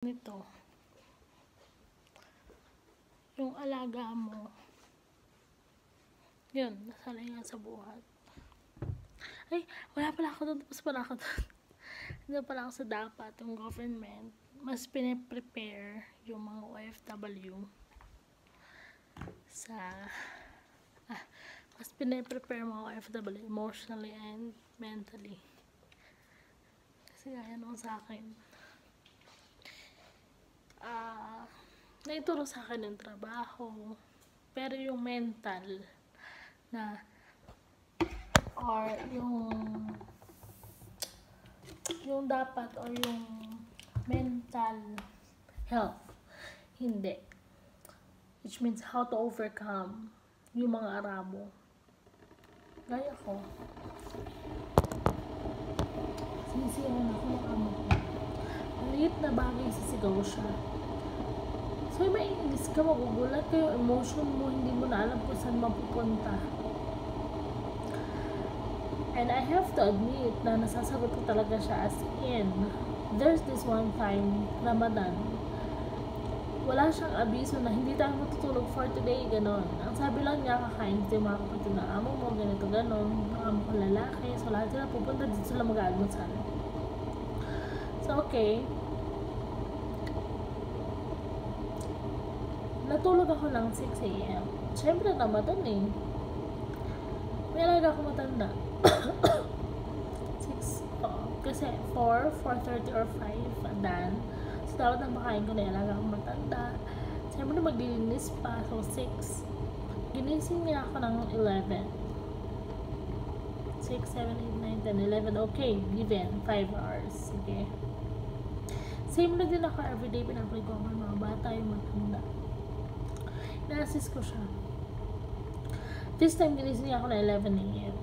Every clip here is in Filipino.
nito, yung alaga mo, yun, nasanay nga sa buhat. Ay, wala pala ako doon, tapos pala ako doon. Hindi pala ako sa dapat, yung government, mas piniprepare yung mga OFW mas piniprepare mga OFW emotionally and mentally. Kasi gaya nung sa akin, naituro sa akin yung trabaho, pero yung mental na or yung dapat or yung mental health, hindi, which means how to overcome yung mga arabo gaya ko. Sinisiyahan ako ng amo ko, maliit na bagay sisigaw siya. So, maiinis ka, magugulat ka, yung emotion mo, hindi mo na alam kung saan mapupunta. And I have to admit na nasasagot ko talaga siya as in. There's this one time, Ramadan, wala siyang abiso na hindi tayo matutulog for today, ganon. Ang sabi lang niya, kakain ito yung mga kapatid ng amo mo, ganito, ganon. Ang amo ko lalaki, so lahat sila pupunta, dito sila mag-aalmusal. So, okay. Natulog ako ng 6 a.m. Siyempre, Ramadan eh. May alaga ako matanda. 6, kasi 4, 4:30 or 5, dan. So, dapat ang makain ko na alaga akong matanda. Siyempre, maglilinis pa. So, 6. Ginising niya ako ng 11. 6, 7, 8, 9, 10, 11. Okay, given. 5 hours. Sige. Same na din ako everyday. Pinapalik ko ang mga bata, yung matanda. Na-assist ko siya. This time, ginising niya ako na 11 a.m.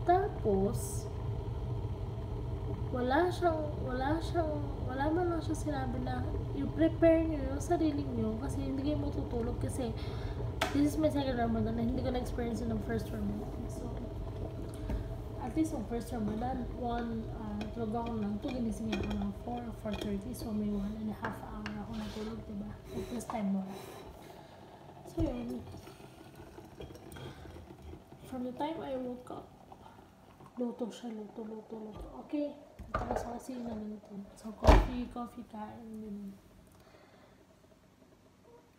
Tapos, wala man lang siya sinabi na i-prepare nyo yung sarili nyo kasi hindi kayo matutulog kasi this is my second Ramadan na hindi ko na-experience ng first Ramadan. So, at least yung first Ramadan, tulog ako ng 2, ginising ako ng 4 or 4:30, so may 1.5 hour ako natulog, diba? At this time mo. So, yun. From the time I woke up, luto siya, luto. Okay, tapos sa kusina nito. So, coffee, kain, din.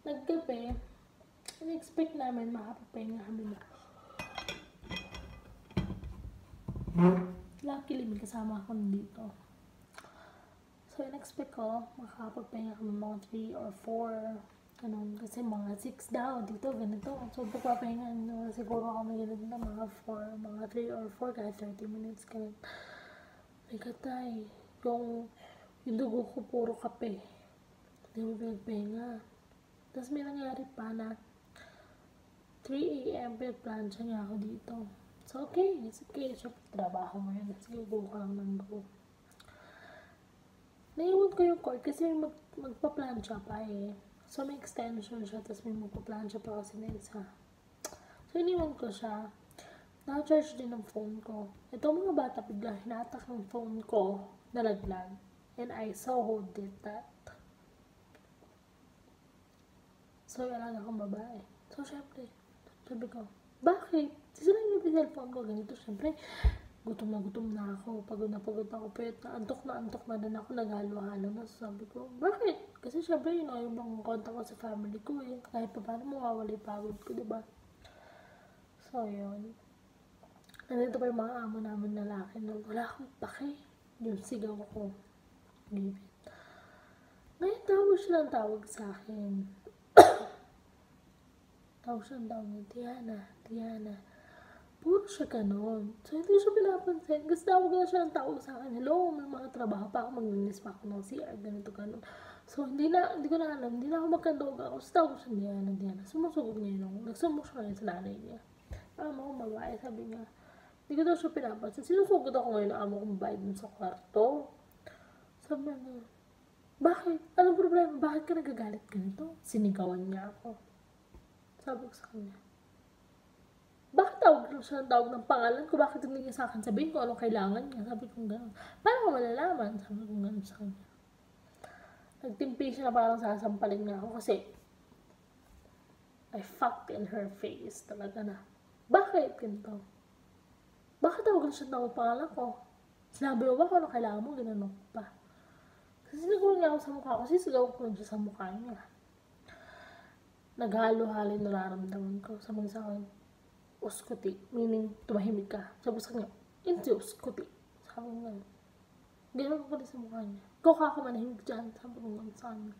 Naggabi, in-expect namin makapagpahinga kami na. Luckily, may kasama ako dito. So, in-expect ko, makakapagpahinga kami mga 3 or 4, ganun, kasi mga 6 daw, dito, ganito. So, pagpapahinga, siguro kami ganito na mga 4, mga 3 or 4, kahit 30 minutes, ganun. May katay, yung dugo ko puro kape. Hindi mo pinagpahinga. Tapos may nangyari pa na 3 a.m. pinagplansya niya ako dito. So, okay, it's okay. Siya trabaho mo yun. Sige, go ka lang ng go. Naiwan ko yung cord kasi magpa-plansya pa eh. So, may extension siya, tapos may magpa-plansya pa kasi na isa. So, iniwan ko siya. Na-charge din ang phone ko. Ito mga bata, bigla hinatak ng phone ko, nalaglag. And I so did that. So, alaga akong babae. So, syempre, sabi ko, bakit? Sisirain mo yung cellphone ko, ganito. Syempre, gutom na ako, pagod na ako, pero antok na din ako, naghalo-halo na. So, sabi ko, bakit? Kasi syempre, yun yung bang kontak ko sa family ko eh. Kahit pa paano mawawala yung pagod ko, diba? So, yun. Nandito pa yung mga amo namin lalaki na wala akong pake. Yung sigaw ko. Give it. Ngayon, tawag sa akin. Tawag niya, Tiana. Puro siya ganon. So, hindi siya pinapansin. Kasi tawag na siya ng tawag sa akin. Hello, may mga trabaho pa ako. Maglinis pa ako ng CR. Ganito, ganon. So, hindi ko na alam. Hindi na ako magkandoga ako. So, tawag siya, Diana. Sumusugod ngayon ako. Nagsumok siya ngayon sa nanay niya. Amo kong babae, sabi niya. Hindi ko daw siya pinapansin. Sinusugod ako ngayon ng amo kong babae dun sa kwarto. Sabi niya, bakit? Anong problema? Bakit ka nagagalit ganito? Sinigawan niya ako. Sabi ko sa kanya, bakit tawag lang siya ng tawag ng pangalan ko, bakit hindi niya sa akin sabihin ko anong kailangan niya? Sabi ko gano'n. Paano ko malalaman? Sabi ko gano'n sa kanya. Nagtimpi siya na parang sasampalin na ako kasi I fucked in her face talaga na. Bakit ganito? Bakit tawag lang siya ng tawag ng pangalan ko? Sinabi mo ba kung anong kailangan mo? Gano'n pa. Kasi sinagulo niya ako sa mukha ko. Sisigaw ko lang siya sa mukha niya. Naghalo-halo yung nararamdaman ko. Sabi niya sa akin, uskuti. Meaning, tumahimik ka. Sabi sa kanya, hindi uskuti. Sabi niya, gano'n ko rin sa mukha niya. Ikaw ka ako manahimik dyan. Sabi ko nga sa kanya.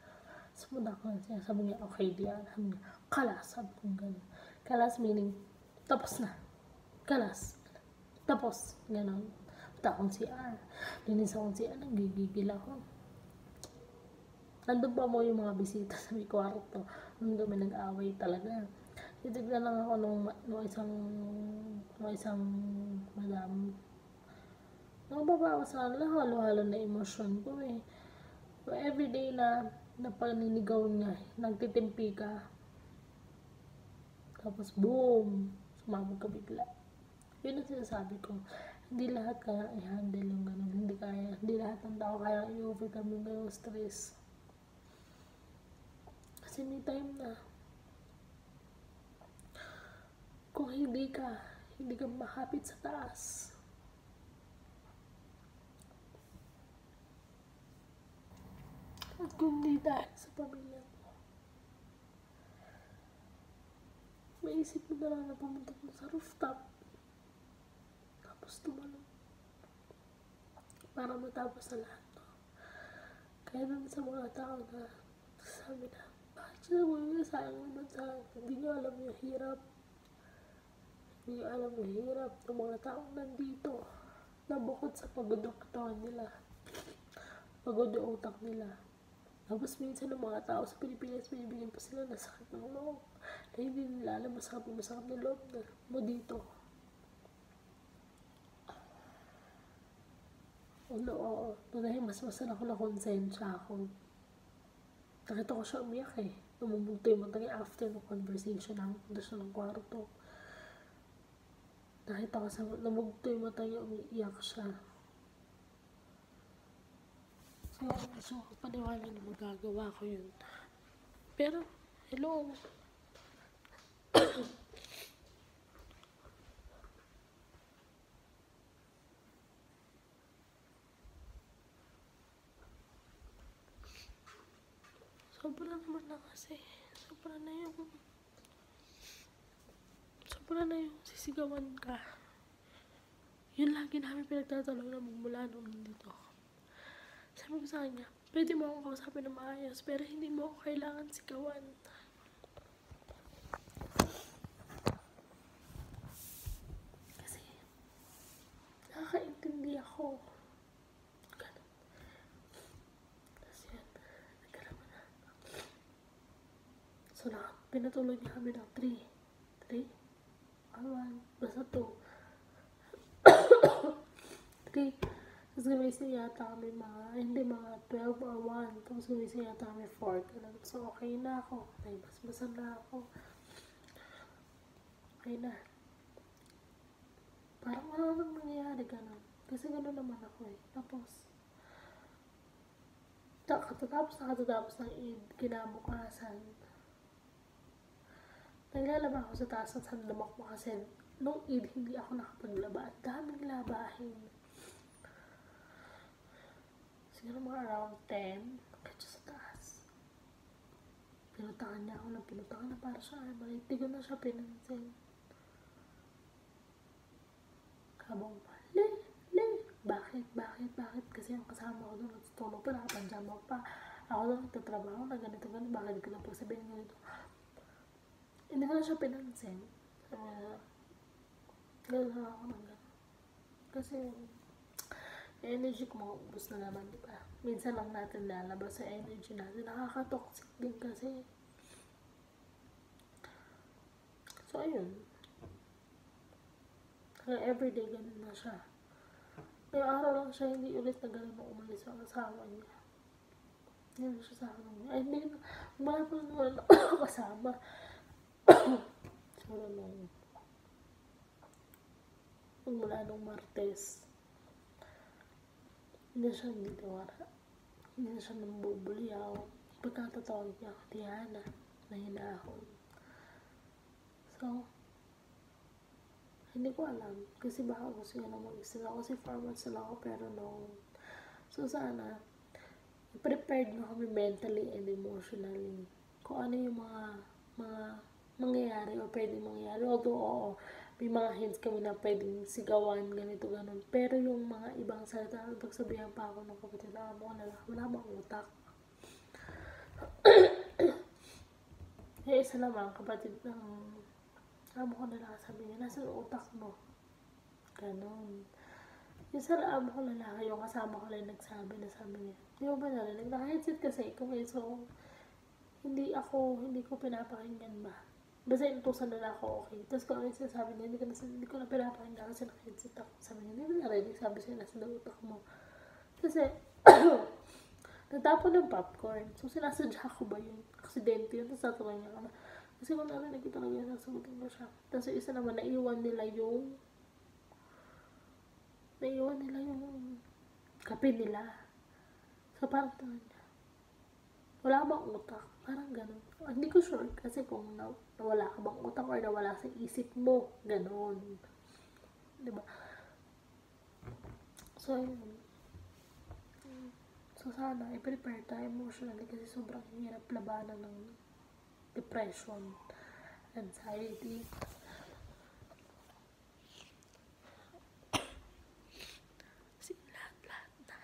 Sumunod ako na siya. Sabi niya, okay diyan. Sabi niya, kalas. Sabi ko gano'n. Kalas meaning, tapos na. Kalas. Tapos, gano'n. Punta akong CR. Linis akong CR. Nanggigigil ako. Nandun pa mo yung mga bisita sa may kwarto. Nung kami nag-away talaga. Titignan lang ako nung isang madam. Nababawa sa kanila, halo-halo na emosyon ko eh. So, everyday na paninigaw niya, nagtitimpi ka. Tapos boom, sumabog ka bigla. Yun ang sinasabi ko. Hindi lahat kaya i-handle yung ganun. Hindi lahat ng tao kaya i-overcome yung ganun stress. Kasi may time na kung hindi ka makapit sa taas, at kung hindi dahil sa pamilya mo, maisip mo na lang na pumunta mo sa rooftop tapos tumalon para matapos na lahat to. Kaya naman sa mga tao na sabi na, bakit siya naman sayang naman sa akin, hindi nyo alam yung hirap. Hindi nyo alam yung hirap ng mga taong nandito na bukod sa pagod ang katawan nila, pagod yung utak nila. Tapos minsan ng mga tao sa Pilipinas, binibigyan pa sila ng sakit ng loob. Na hindi nila alam masakit ng loob na mo dito. Oo. Dahil mas masarap ako na konsensya ako. Nakita ko siya umiyak eh. Namumugto yung mata niya after ng conversation namin. Punta siya ng kwarto. Nakita ko sa namugto yung mata niya, umiiyak siya. So, paniwala na magagawa ko yun. Pero, hello. Sobra naman na kasi. Sobra na yung sisigawan ka. Yun lagi namin pinagtatanong na magmula nung nandito ako. Sabi ko sa kanya, pwede mo akong kausapin na maayos, pero hindi mo ako kailangan sigawan. Kasi, nakakaintindi ako. Ganun. Tapos yun, nagkalaman na. So, pinatuloy niya kami ng 3. Basta 2. 3. Tapos gumising yata kami mga 12 or 1. Tapos gumising yata kami 4. So, okay na ako. May basbasan na ako. Okay na. Parang ano nang nangyayari ganun. Kasi gano'n naman ako eh. Tapos, katatapos ng Eid, kinabukasan, naglalaba ako sa taas at sandamak mo kasi nung Eid, hindi ako nakapaglaba. At daming labahin. Siguro mga around 10, nakita sa taas. Pinutakan niya ako ng pinutakan na para siya armalite. Hindi ko na siya pinansin. Kabong pa, bakit? Kasi ang kasama ko doon, natutulog pa, nakapanjama pa. Ako doon nagtatrabaho na ganito, bakit ko na pagsabihin ganito. Hindi ko na siya pinansin. Gano'n ako ng gano'n. Kasi, energy ko maubos na naman, diba? Minsan lang natin lalabas sa energy natin. Nakaka-toxic din kasi. So, ayun. Kaya everyday ganun na siya. May araw lang siya, hindi ulit na ganun na umalis ang asawa niya. Hindi na siya sa akin. Ay, hindi na. Wala pa naman ako kasama. So, mula nung Martes. Hindi na siya nagtitiwala. Hindi na siya nambubulyaw. Pagkatatawag niya ako, Diana, na hinahon. So, hindi ko alam. Kasi baka gusto niya na mag-extend ako. Kasi 4 months na lang ako, pero no. So, sana, prepared na kami mentally and emotionally. Kung ano yung mga mangyayari o pwedeng mangyayari. Although, oo, may mga hints kami na pwedeng sigawan, ganito, ganun. Pero yung mga ibang salita, pagsabihan pa ako ng kapatid na mo, wala bang utak. Isa naman, kapatid ng amo ko lalaki, sabi niya, nasa utak mo. Ganon. Yung sa amo ko lalaki, yung kasama ko lang nagsabi na sabi niya, di mo ba narinig? Naka-headset kasi ikaw eh, so hindi ko pinapakinggan ba. Basta inutusan nila ako, okay. Tapos kung ano yung sinasabi niya, hindi ko na pinapakinggan kasi naka-headset ako. Sabi niya, hindi mo narinig, sabi siya, nasa utak mo. Kasi, natapon ng popcorn. So, sinasadya ko ba yun? Aksidente yun. Tapos tatanong niya ka na. Kasi kung narinig ko talaga yun, nasagutin ko siya. Tapos yung isa naman, naiwan nila yung kape nila. So, parang tanong niya, wala bang utak? Parang ganun. Hindi ko sure kasi kung nawala ka bang utak or nawala sa isip mo. Ganun. Diba? So, yun. So, sana, i-prepare tayo emotionally kasi sobrang hirap labanan ng depression, anxiety. Kasi lahat na. Diba?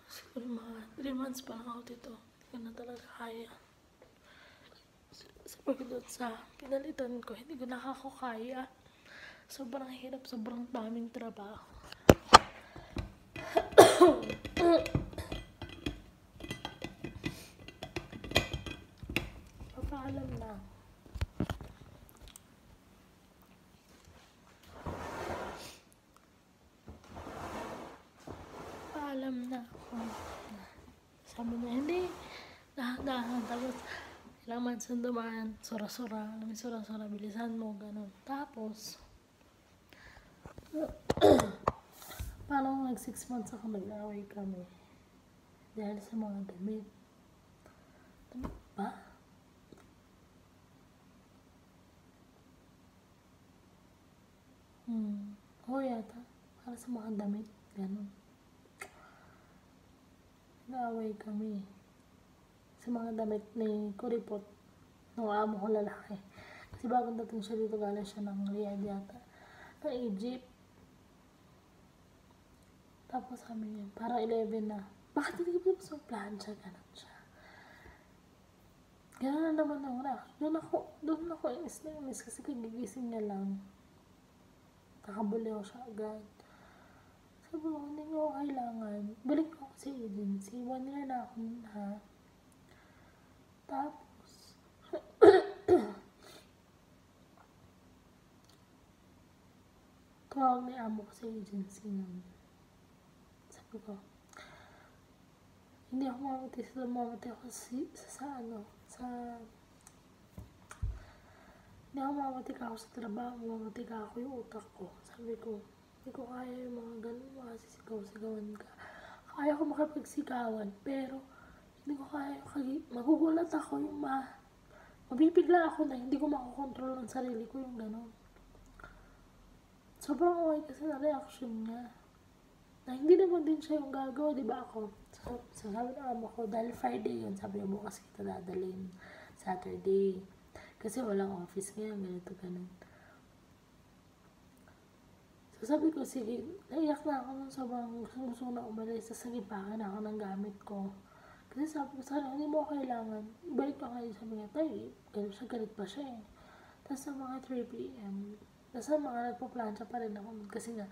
Siguro mga 3 months pa lang ako dito. Hindi ko na talaga kaya. Sa pagdod sa pinalitan ko, hindi ko nakakakaya. Sobrang hirap, sobrang daming trabaho. Papaalam na. Paalam na ako. Sabi niya, hindi. Dahan-dahan. Tapos, ilang months na dumaan. Sura-sura. Alam mo, sura-sura. Bilisan mo. Ganun. Tapos, parang 6 months ako nag-away kami. Dahil sa mga damit. Damit ba? Oo yata. Para sa mga damit. Ganun. Nag-away kami. Sa mga damit ni Kuripot. Nung amo ko lalaki. Kasi bagong dating siya dito, galing siya ng Riyadh yata. Ng Egypt. Tapos sabi niya, parang 11 na. Bakit hindi ko pa plancha? Ganun siya. Ganun na naman ang reaction. Doon ako inis na inis kasi kagigising niya lang. Nakabuliw siya agad. Sabi ko, hindi ko kailangan. Balik ko sa agency. 1 year na ako na. Tapos, tumawag ni amo ko sa agency nun. Sabi ko, hindi ako mamatay ako hindi ako mamatay ako sa trabaho, mamatay ako yung utak ko. Sabi ko, hindi ko kaya yung mga ganun, makasisigaw-sigawan ka. Kaya ko makapagsigawan, pero hindi ko kaya magugulat ako yung mabibigla ako na hindi ko makokontrol ang sarili ko yung ganun. Sobrang okay kasi na reaction niya. Na hindi naman din siya yung gagawa, di ba ako? So sabi na amo ko, dahil Friday yun, sabi niya bukas kita dadalhin Saturday. Kasi walang office ngayon, ganito, ganun. So sabi ko, sige, naiyak na ako nung sobrang gusto na umalis. Sa sagipakan ako ng gamit ko. Kasi sabi ko, sana hindi mo kailangan. Ibalik ko kayo, sabi niya, tayo, galit pa siya eh. Tapos sa mga 3 p.m, Basta mga nagpa-plancha pa rin ako kasi nga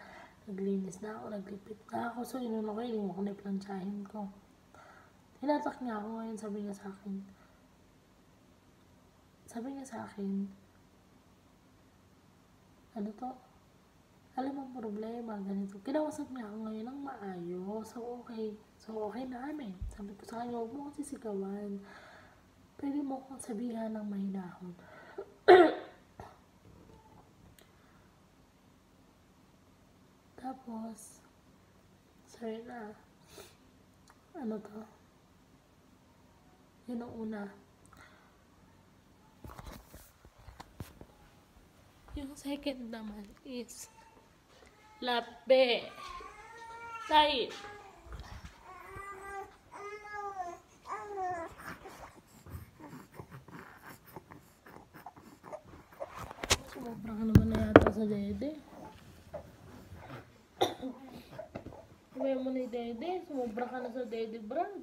naglinis na ako, naglipit na ako. So, inuna ko, hindi mo ako na-planchahin ko. Tinatak niya ako ngayon, sabi niya sa akin, ano to? Alam mo ang problema, ganito. Kinausap niya ako ngayon ng maayos. So, okay na kami. Sabi ko sa kanya, huwag mo kasi sigawan. Pwede mo akong sabihan ng mahinahon. Tapos, sorry na. Ano to? Yun ang una. Yung second naman is lape. Tay. Sumobra ka naman na yata sa dede. Sabi mo ni dede, sumobra ka na sa dede, Brad.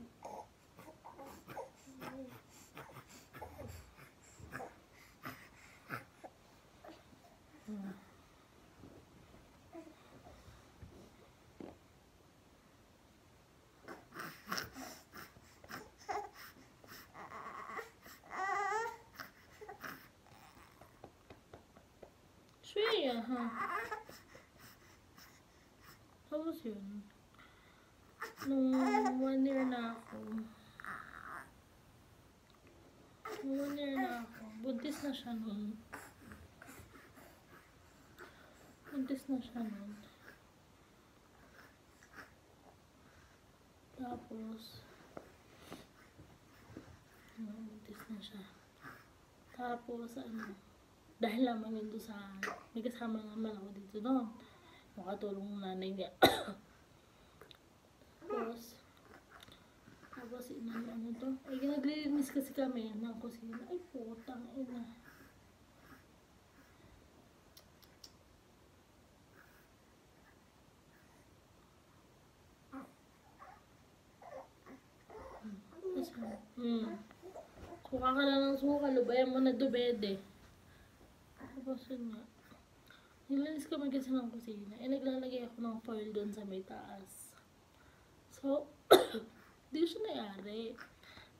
Shreya, ha? Tapos yun. Nung 1 year na ako. Buntis na siya nun. Tapos, buntis na siya. Tapos, dahil lamang yun doon may kasama naman ako dito doon. Makatulong ng nanay niya. Tapos, naglilinis kasi kami ng kusina. Ay, putang ina. Suka ka lang ng suka, lubayan mo na dubede. Tapos yun nga. Nilinis kami kasi ng kusina. Naglalagay ako ng foil doon sa may taas. So, di siya nangyari.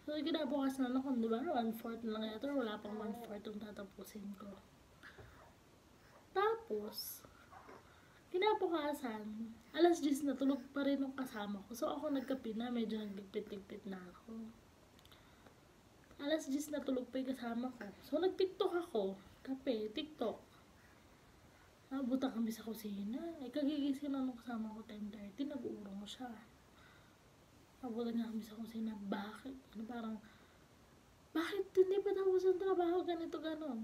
So, kinabukasan ako, di ba? 1/4 lang yata. Wala pang 1/4 yung tatapusin ko. Tapos, kinabukasan, alas 10 na tulog pa rin yung kasama ko. So, ako nagkape na. Medyo nagligpit-ligpit na ako. Alas 10 na tulog pa yung kasama ko. So, nag-tiktok ako. Kape, tiktok. Nabuta kami sa kusina. Kagigising na nung kasama ko 10:30. Nag-uurong siya. Nabuta nga kami sa kusina. Bakit? Bakit hindi pa tapos ang trabaho? Ganito, ganon.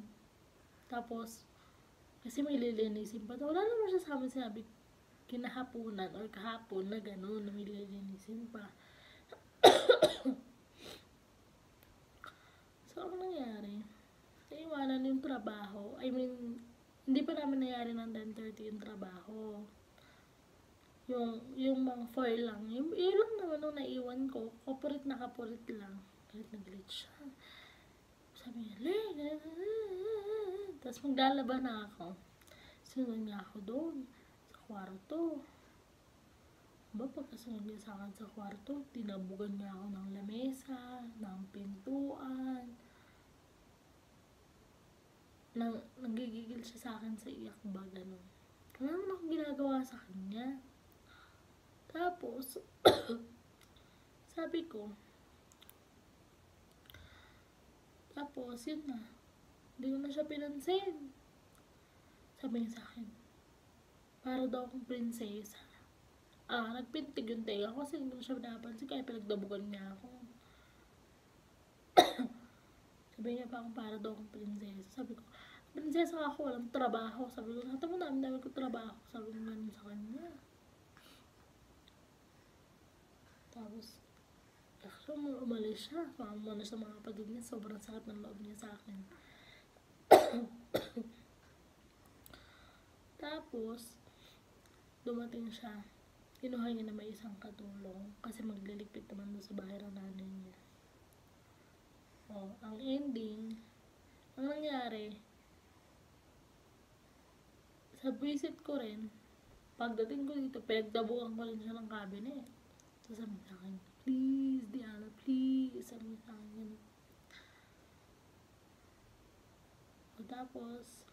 Tapos, kasi may lilinisin pa. Wala naman siya sa amin sinabi kinahaponan or kahapon na ganon. Na may lilinisin pa. So, ano nangyari? Iwanan yung trabaho. Hindi pa namin nangyari ng 10:30 yung trabaho. Yung mga foil lang. Yung lang naman nung naiwan ko. Kapurit na kapurit lang. Kahit nag-glitch siya. Sabi niya, tapos maglalaba na ako. Sunod niya ako doon. Sa kwarto. Pagkasunod niya sa akin sa kwarto, tinabugan niya ako ng lamesa, ng pintuan. Nagigigil siya sa akin sa iyak ba, gano'n. Wala naman akong ginagawa sa kanya. Tapos, sabi ko, yun na. Hindi ko na siya pinansin. Sabi niya sa akin, para daw akong prinsesa. Nagpintig yung tenga ko kasi hindi ko siya pinapansin kaya pinagdabugan niya ako. Sabi niya pa akong para daw akong prinsesa. Sabi ko, prinsesa ako, walang trabaho. Sabi ko, nata mo dami ko trabaho. Sabi ko ganun sa kanya. Tapos, actually, umalis siya. Sumama na sa mga kapatid niya. Sobrang sakit ng loob niya sa akin. Tapos, dumating siya. Kinuha niya na may isang katulong. Kasi magliligpit naman doon sa bahay ng nanay niya. Ang ending, ang nangyari, Sa visit ko rin, pagdating ko dito, pinagdabuhan ko rin siya ng cabinet. So sabi sa akin, please, Diana, please. Sabi sa akin, so, tapos,